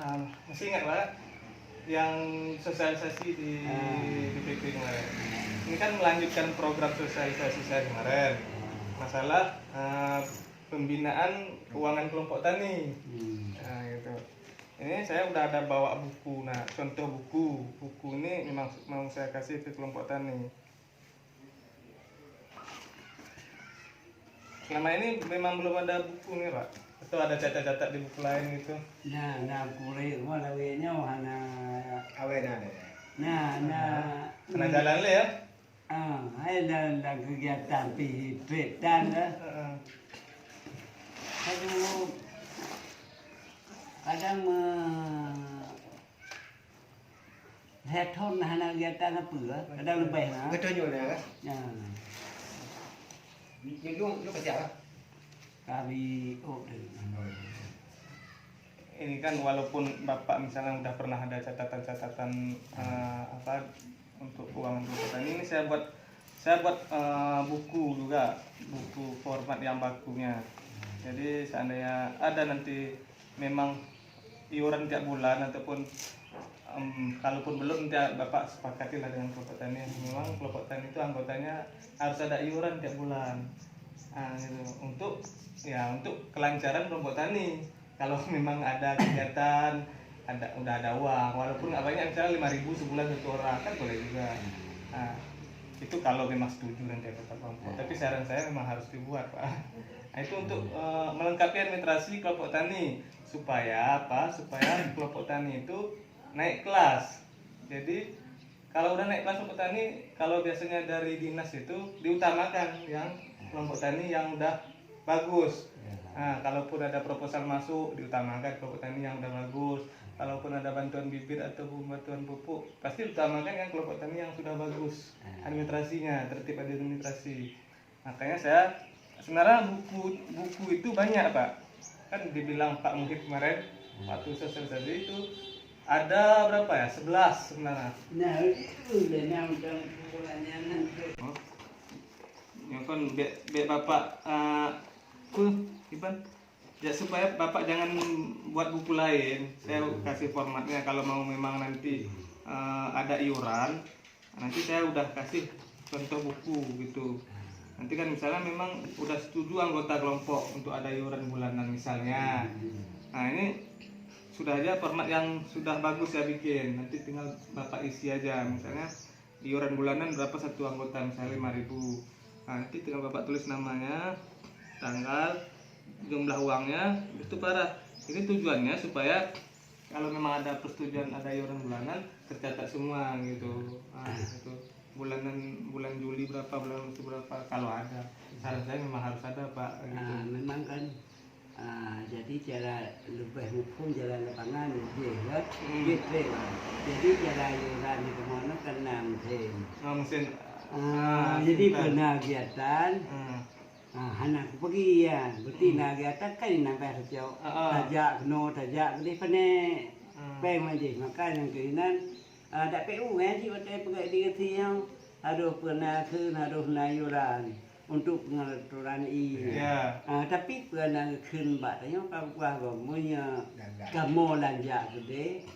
Masih ingat Pak yang sosialisasi di DPP kemarin. Ini kan melanjutkan program sosialisasi saya kemarin. Masalah pembinaan keuangan kelompok tani. Nah, gitu. Ini saya udah ada bawa buku. Nah, contoh buku ini memang mau saya kasih ke kelompok tani. Selama ini memang belum ada buku nih Pak, atau ada catat-catat di buku lain gitu? Nah, kulit mau lawenya hana Awen ada. nah jalan le ya? ada kegiatan pihitan lah. Aduh, kadang headphone hana kegiatan apa lah, kadang lebih lah. Betul juga kan? Ya, Như lu ke siapa? kami Ini kan walaupun Bapak misalnya udah pernah ada catatan-catatan untuk keuangan kelompok tani, ini saya buat buku juga, buku format yang bakunya. Jadi seandainya ada nanti memang iuran tiap bulan ataupun kalaupun belum nanti Bapak sepakatilah dengan kelompok tani. Memang kelompok tani itu anggotanya harus ada iuran tiap bulan. Gitu. Untuk kelancaran kelompok tani. Kalau memang ada kegiatan, udah ada uang, walaupun nggak banyak, misalnya 5.000 sebulan satu orang kan boleh juga. Itu kalau memang setuju nanti anggota kelompok. Tapi saran saya memang harus dibuat Pak. Nah, itu untuk melengkapi administrasi kelompok tani supaya kelompok tani itu naik kelas. Jadi kalau udah naik kelas kelompok tani, kalau biasanya dari dinas itu diutamakan yang kelompok tani yang udah bagus. Nah, kalaupun ada proposal masuk, diutamakan kelompok tani yang udah bagus. Kalaupun ada bantuan bibit atau bantuan pupuk, pasti diutamakan yang kelompok tani yang sudah bagus administrasinya, tertib administrasi. Makanya saya sebenarnya buku itu banyak Pak. Kan dibilang Pak Muhid kemarin waktu sosialisasi itu ada berapa ya? 11 sebenarnya. Nah, itu udah nyampe bulannya nanti. Ya kan biar Bapak Iban, ya supaya Bapak jangan buat buku lain. Saya kasih formatnya kalau mau memang nanti ada iuran, nanti saya udah kasih contoh buku gitu. Nanti kan misalnya memang udah setuju anggota kelompok untuk ada iuran bulanan misalnya. Nah, ini sudah aja format yang sudah bagus saya bikin. Nanti tinggal Bapak isi aja, misalnya iuran bulanan berapa satu anggota, misalnya 5.000. Nah, nanti tinggal Bapak tulis namanya, tanggal, jumlah uangnya, itu parah. Ini tujuannya supaya kalau memang ada persetujuan ada iuran bulanan tercatat semua gitu. Itu bulan Juli berapa, bulan Agustus berapa, kalau ada. Saran saya memang harus ada Pak gitu. Memang kan jadi cara lebih hukum jalan lapangan jelas gitu. Jadi cara iuran di kemana kena mesin. Jadi pernah kegiatan anak pergi ya, berarti nak kegiatan kan nambah sejauh tajak jadi pane peng aja makan yang keinan ada PU kan sih pada pegang di ketiang aduh pernah iuran untuk pengaturan tapi pernah ken batanya apa punya kamu lanjak gede.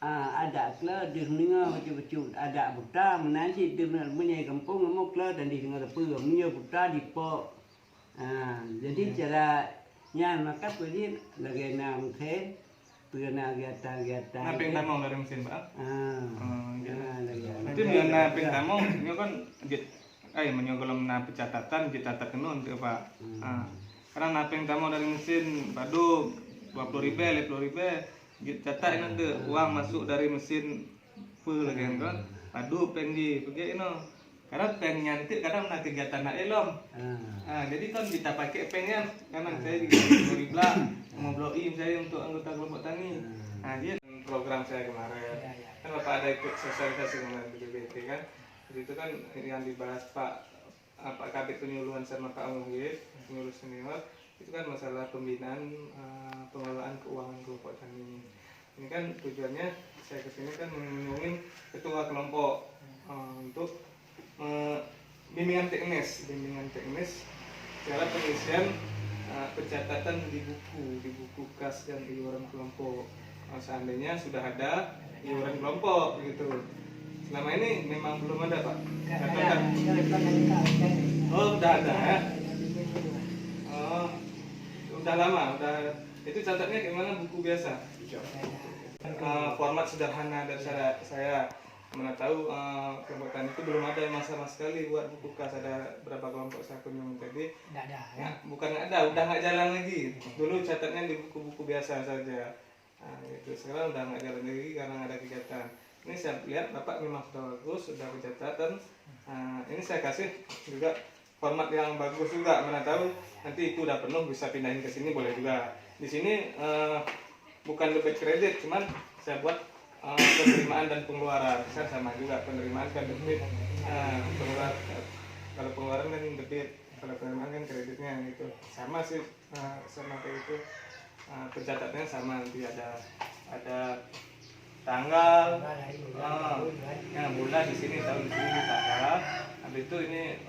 Ada kler di dengar macam-macam ada buta menanti dengar punya kampung mau kler dan di dengar apa punya buta di pok. Jadi caranya maka pergi lagi enam ke pernah kegiatan. Naping tamong dari mesin Pak. Nanti naping tamong ini kan menyogolom na pencatatan dicatat kenon tuh Pak. Karena naping tamong dari mesin badu 20.000, 50.000 catat ini tuh uang masuk dari mesin full lagi kan. Aduh pergi ino. Karena peng nyantik kadang nak kegiatan nak elom. Jadi kan kita pakai pengnya karena saya di Blibla mau blogin saya untuk anggota kelompok tani. Dia program saya kemarin. Kan Bapak ada ikut sosialisasi kemarin di BBT kan. Jadi itu kan yang dibahas Pak Kabit penyuluhan sama Pak Muhid, penyuluh senior. Itu kan masalah pembinaan pengelolaan keuangan kelompok tani. Ini kan tujuannya saya kesini kan mengunjungi ketua kelompok untuk bimbingan teknis cara pengisian pencatatan di buku kas dan iuran kelompok. seandainya sudah ada iuran kelompok gitu. Selama ini memang belum ada, Pak. Katakan. Oh, udah ada ya. Oh, udah lama, udah. Itu catatnya gimana, buku biasa? Format sederhana dari saya. Mana tahu kelompok tani itu belum ada yang sama sekali buat buku kas, ada berapa kelompok saya kunjungi tadi. Nggak ada ya? Nah, bukan nggak ada, udah nggak jalan lagi. Dulu catatnya di buku-buku biasa saja. Nah, itu sekarang udah nggak jalan lagi karena ada kegiatan. Ini saya lihat Bapak memang sudah bagus, sudah pencatatan. Ini saya kasih juga format yang bagus juga. Mana tahu nanti itu udah penuh bisa pindahin ke sini boleh juga. Di sini bukan debit kredit, cuman saya buat penerimaan dan pengeluaran. Kan sama juga, penerimaan kan debit, kalau pengeluaran kan debit, kalau penerimaan kan kreditnya gitu. Sama sih, sama kayak itu. Pencatatannya sama, nanti ada tanggal, bulan di sini, tahun di sini tanggal. Habis itu ini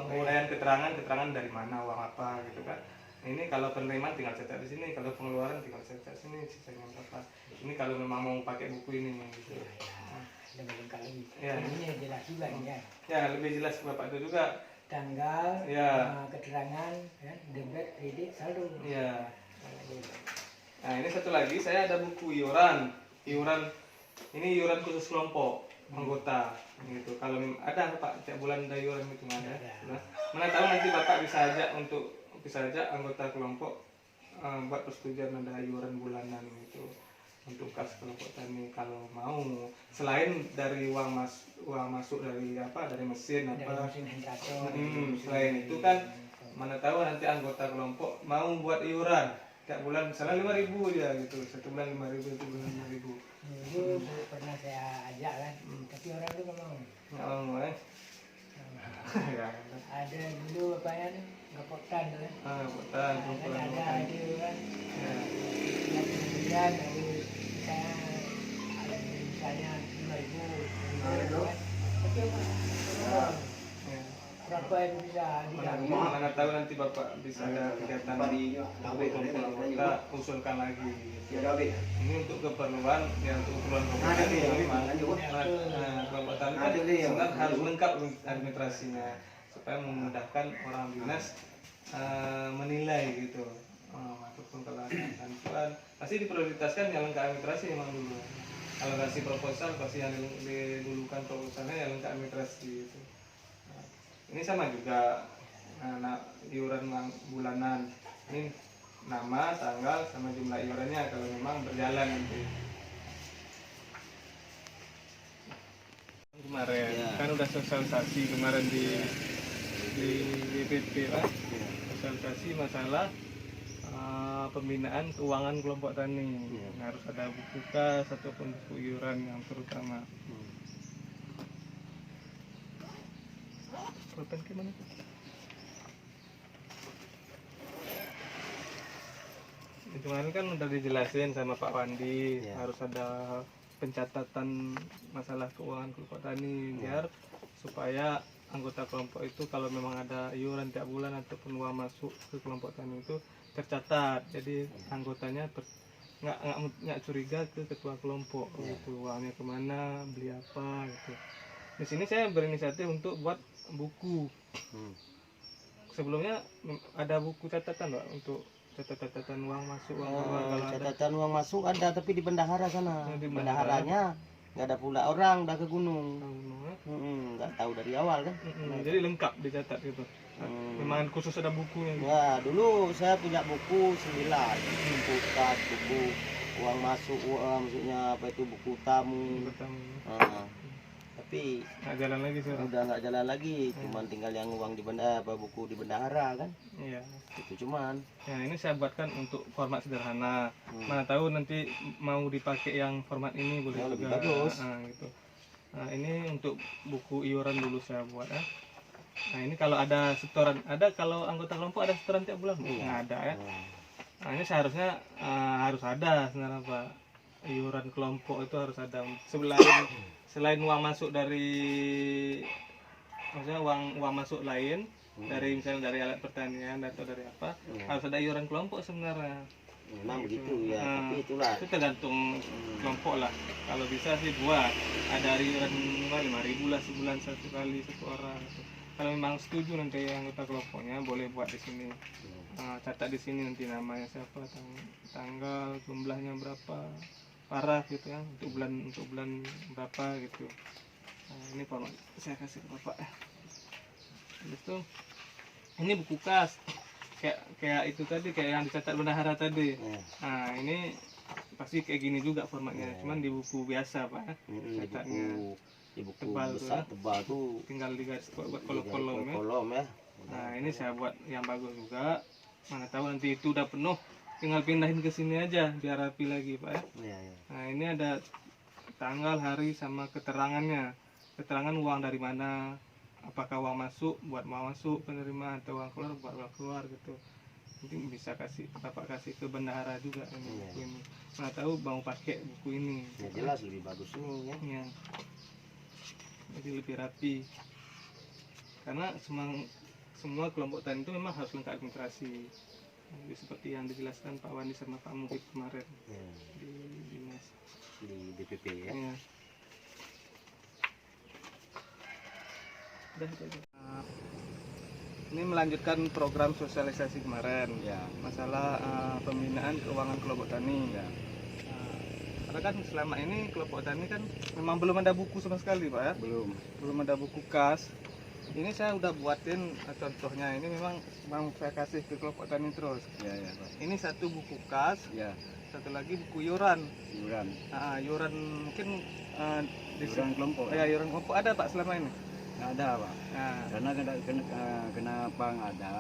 uraian keterangan dari mana, uang apa gitu kan. Ini kalau penerimaan tinggal cetak di sini, kalau pengeluaran tinggal cetak sini, sisanya berapa. Ini kalau memang mau pakai buku ini gitu. Lebih lengkap lagi. Ya. Ini jelas juga ini ya. Ya, lebih jelas Bapak itu juga. Tanggal, Ya. keterangan, ya, debit, kredit, saldo. Ya. Nah, ini satu lagi saya ada buku iuran ini iuran khusus kelompok anggota gitu. Kalau ada Pak tiap bulan ada iuran itu nggak ada. Nah, mana tahu nanti Bapak bisa ajak anggota kelompok buat persetujuan ada iuran bulanan gitu untuk kas kelompok tani kalau mau, selain dari uang masuk dari mesin apa. Selain itu kan mana tahu nanti anggota kelompok mau buat iuran tiap bulan misalnya 5.000 aja gitu, satu bulan 5.000, itu bulan 5.000. Dulu pernah saya ajak kan, tapi orang itu nggak mau. Nggak mau ya. Ada dulu apanya nih, gapotan tuh kan. Gapotan, Kan kumpulan ada gapotan. itu kan. Ya. Kemudian dari saya ada misalnya 5.000 kan. Tapi Ya. berapa yang bisa diambil? Mana tahu nanti Bapak bisa ada kegiatan kumpul anggota, usulkan lagi. Ini untuk keperluan kelompok tani. Kelompok tani kan sebenarnya harus lengkap administrasinya supaya memudahkan orang dinas menilai gitu. Ataupun kalau ada bantuan pasti diprioritaskan yang lengkap administrasi memang dulu. Kalau kasih proposal pasti yang didulukan proposalnya yang lengkap administrasi gitu. Ini sama juga iuran bulanan. Ini nama, tanggal, sama jumlah iurannya kalau memang berjalan nanti. Kemarin kan udah sosialisasi kemarin di BPT Pak. Sosialisasi masalah pembinaan keuangan kelompok tani. Harus ada buku kas ataupun buku iuran yang terutama. Pulpen gimana? Kemarin kan udah dijelasin sama Pak Wandi, harus ada pencatatan masalah keuangan kelompok tani biar supaya anggota kelompok itu kalau memang ada iuran tiap bulan ataupun uang masuk ke kelompok tani itu tercatat. Jadi anggotanya nggak curiga ke ketua kelompok gitu, uangnya kemana, beli apa gitu. Di sini saya berinisiatif untuk buat buku. Sebelumnya ada buku catatan Pak untuk catatan uang masuk, uang keluar. Catatan uang masuk ada, tapi di bendahara sana. Bendaharanya nggak ada pula orang, udah ke gunung. Nggak tahu dari awal kan. Jadi lengkap dicatat gitu. Memang khusus ada bukunya. Ya dulu saya punya buku 9, buku kas, buku uang masuk, maksudnya apa itu buku tamu. Tapi nggak jalan lagi sih. Udah nggak jalan lagi, cuman tinggal yang uang di buku di bendahara kan. Iya. Itu cuman. Ya ini saya buatkan untuk format sederhana. Mana tahu nanti mau dipakai yang format ini boleh juga. Lebih bagus. Gitu. Nah ini untuk buku iuran dulu saya buat ya. Nah ini kalau ada setoran, kalau anggota kelompok ada setoran tiap bulan? Nggak ada ya. Nah ini seharusnya harus ada sebenarnya Pak. Iuran kelompok itu harus ada. Selain uang masuk dari, maksudnya uang masuk lain dari misalnya dari alat pertanian atau dari apa, harus ada iuran kelompok sebenarnya. Memang begitu ya, Nah, tapi itulah. itu tergantung kelompok lah. Kalau bisa sih buat ada iuran 5.000 lah sebulan satu kali satu orang. Kalau memang setuju nanti anggota kelompoknya boleh buat di sini. Catat di sini nanti namanya siapa, tanggal, jumlahnya berapa, parah gitu ya, untuk bulan berapa gitu. Nah, ini format saya kasih ke Bapak. Habis itu ini buku kas. Kayak itu tadi, kayak yang dicatat bendahara tadi. Nah, ini pasti kayak gini juga formatnya, cuman di buku biasa Pak. Catatnya Di buku tebal besar tuh, tebal tuh. tinggal digaris buat kolom-kolom ya. Kolom ya. Nah, ini saya buat yang bagus juga. Mana tahu nanti itu udah penuh, tinggal pindahin ke sini aja biar rapi lagi Pak ya. Iya, iya. Nah, ini ada tanggal, hari sama keterangannya. Keterangan uang dari mana, apakah uang masuk buat mau masuk penerima atau uang keluar buat uang keluar gitu. Nanti bisa Bapak kasih ke bendahara juga ini buku ini. Mana tahu mau pakai buku ini. Ya jelas lebih bagus ini ya. Ya. Jadi lebih rapi. Karena semua kelompok tani itu memang harus lengkap administrasi. Jadi seperti yang dijelaskan Pak Wandi sama Pak Muhid kemarin Ya, di dinas. di DPP ya. Ya. Udah, itu aja. Ini melanjutkan program sosialisasi kemarin Ya. masalah pembinaan keuangan kelompok tani. Ya. Karena kan selama ini kelompok tani kan memang belum ada buku sama sekali Pak ya. Belum ada buku kas. Ini saya udah buatin contohnya, ini memang mau saya kasih ke kelompok tani terus. Ya, ya, Pak. Ini satu buku kas, Ya, satu lagi buku iuran. iuran. Iuran mungkin di Iuran kelompok. ya, iuran kelompok ada Pak selama ini. Nggak ada, Pak. Nah, Karena kenapa nggak ada?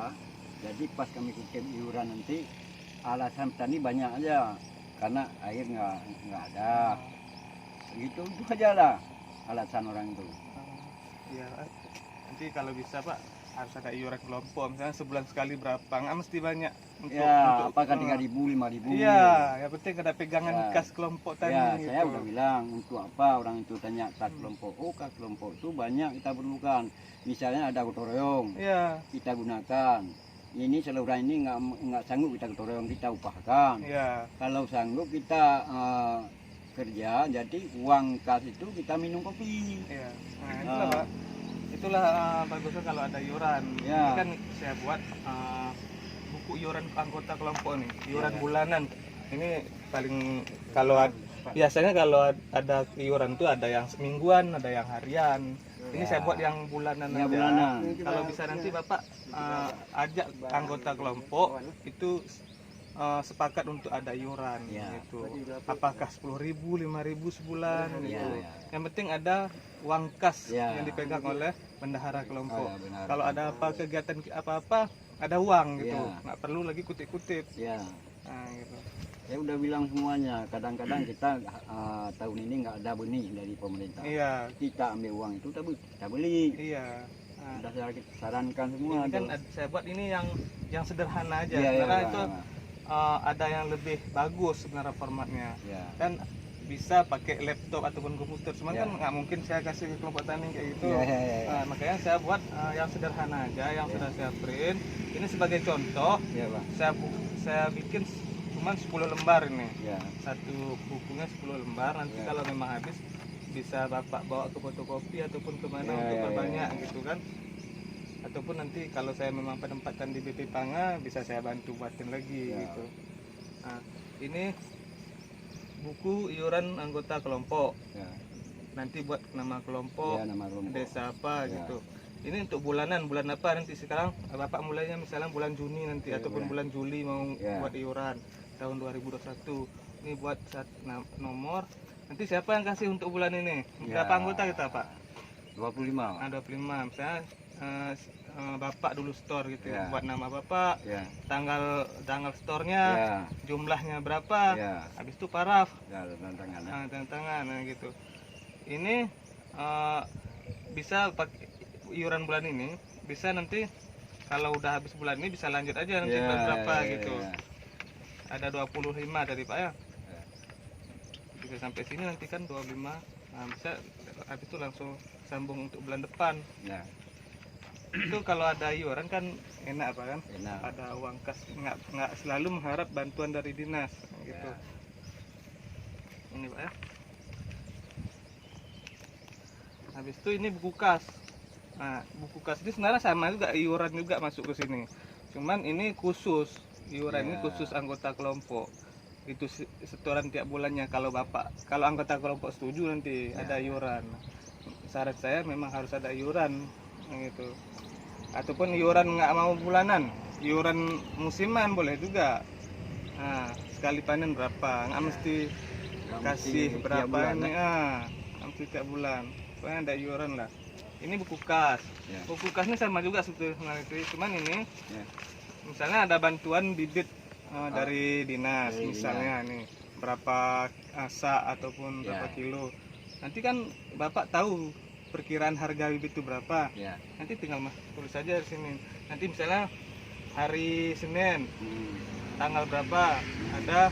Jadi pas kami kutip iuran nanti alasan petani banyak aja, karena air nggak ada. Gitu itu aja lah alasan orang itu. iya. Nanti kalau bisa Pak harus ada iuran kelompok, misalnya sebulan sekali berapa, nggak mesti banyak Ya, apakah 3.000, 5.000? Iya, yang penting ada pegangan Ya. kas kelompok tadi Ya, gitu. saya udah bilang untuk apa orang itu tanya kas kelompok. Oh, kas kelompok itu banyak kita perlukan. Misalnya ada gotong royong, Iya, kita gunakan. Ini saluran ini nggak sanggup kita gotong royong, kita upahkan. iya. Kalau sanggup kita kerja, jadi uang kas itu kita minum kopi. Iya. Nah, itulah Pak. Itulah bagusnya kalau ada iuran. Ya. Ini kan saya buat buku iuran anggota kelompok nih, iuran Ya. bulanan. Ini paling biasanya kalau ada iuran tuh ada yang semingguan, ada yang harian. Ini Ya. saya buat yang bulanan Ya, aja. bulanan. Kalau bisa nanti Bapak ajak anggota kelompok itu sepakat untuk ada iuran Ya. gitu. Apakah 10.000, 5.000 sebulan Ya, gitu. ya. Yang penting ada uang kas Ya. yang dipegang oleh bendahara kelompok. Ya, benar. Kalau ada apa kegiatan apa-apa ada uang gitu. Ya. Nggak perlu lagi kutip-kutip. Ya, Nah, gitu. saya udah bilang semuanya. Kadang-kadang kita tahun ini nggak ada benih dari pemerintah. Iya. Kita ambil uang itu kita beli. Iya. Nah, Sudah saya sarankan semua. ini kan tuh. saya buat ini yang sederhana aja. Iya, iya, Karena iya. itu ada yang lebih bagus sebenarnya formatnya. Ya. Kan bisa pakai laptop ataupun komputer, cuman Ya. kan nggak mungkin saya kasih ke kelompok tani kayak gitu. Ya, ya, ya, ya. Nah, makanya saya buat yang sederhana aja, yang Ya. sudah saya print. Ini sebagai contoh, Ya, Pak. saya bikin cuma 10 lembar ini. Ya. Satu bukunya 10 lembar. Nanti Ya. kalau memang habis bisa Bapak bawa ke fotokopi ataupun kemana Ya, untuk ya, perbanyak ya. gitu kan. Ataupun nanti kalau saya memang penempatan di BP Panga bisa saya bantu buatin lagi Ya. gitu. Nah, ini buku iuran anggota kelompok. Ya. Nanti buat nama kelompok, Ya, nama kelompok. desa apa Ya. gitu. Ini untuk bulan apa nanti sekarang Bapak mulainya misalnya bulan Juni nanti Ya, ataupun bulan Juli mau Ya. buat iuran tahun 2021. Ini buat nomor. Nanti siapa yang kasih untuk bulan ini? Ya. Berapa anggota kita, Pak? 25. 25. Misalnya Bapak dulu store gitu, Ya. buat nama Bapak, Ya. tanggal store-nya, Ya. jumlahnya berapa, Ya. habis itu paraf, Ya, tantangan. tanda tangan, nah gitu. Ini bisa pakai iuran bulan ini, bisa nanti kalau udah habis bulan ini bisa lanjut aja nanti Ya, bulan berapa ya, gitu. ya. Ada 25 dari Pak ya. Ya. Bisa sampai sini nanti kan 25. Nah, bisa habis itu langsung sambung untuk bulan depan. Ya. itu kalau ada iuran kan enak Pak kan, Enak. ada uang kas, nggak selalu mengharap bantuan dari dinas gitu. Ya. Ini Pak ya. Habis itu ini buku kas. Nah, buku kas ini sebenarnya sama juga, iuran juga masuk ke sini. Cuman ini khusus, iuran ini Ya. khusus anggota kelompok. Itu setoran tiap bulannya kalau anggota kelompok setuju nanti Ya. ada iuran. Syarat saya memang harus ada iuran gitu. Ataupun iuran nggak mau bulanan, iuran musiman boleh juga. Nah, sekali panen berapa? Nggak mesti Nggak kasih mesti tiap berapa bulan, ini, nanti tiap bulan. Pokoknya ada iuran lah. Ini buku kas. Ya. Buku kas ini sama juga sebetulnya itu, cuman ini Ya. misalnya ada bantuan bibit dari dinas, Dari misalnya nih berapa asa ataupun Ya. berapa kilo. Nanti kan Bapak tahu perkiraan harga bibit itu berapa. Ya. Nanti tinggal tulis saja di sini. Nanti misalnya hari Senin Hmm. tanggal berapa ada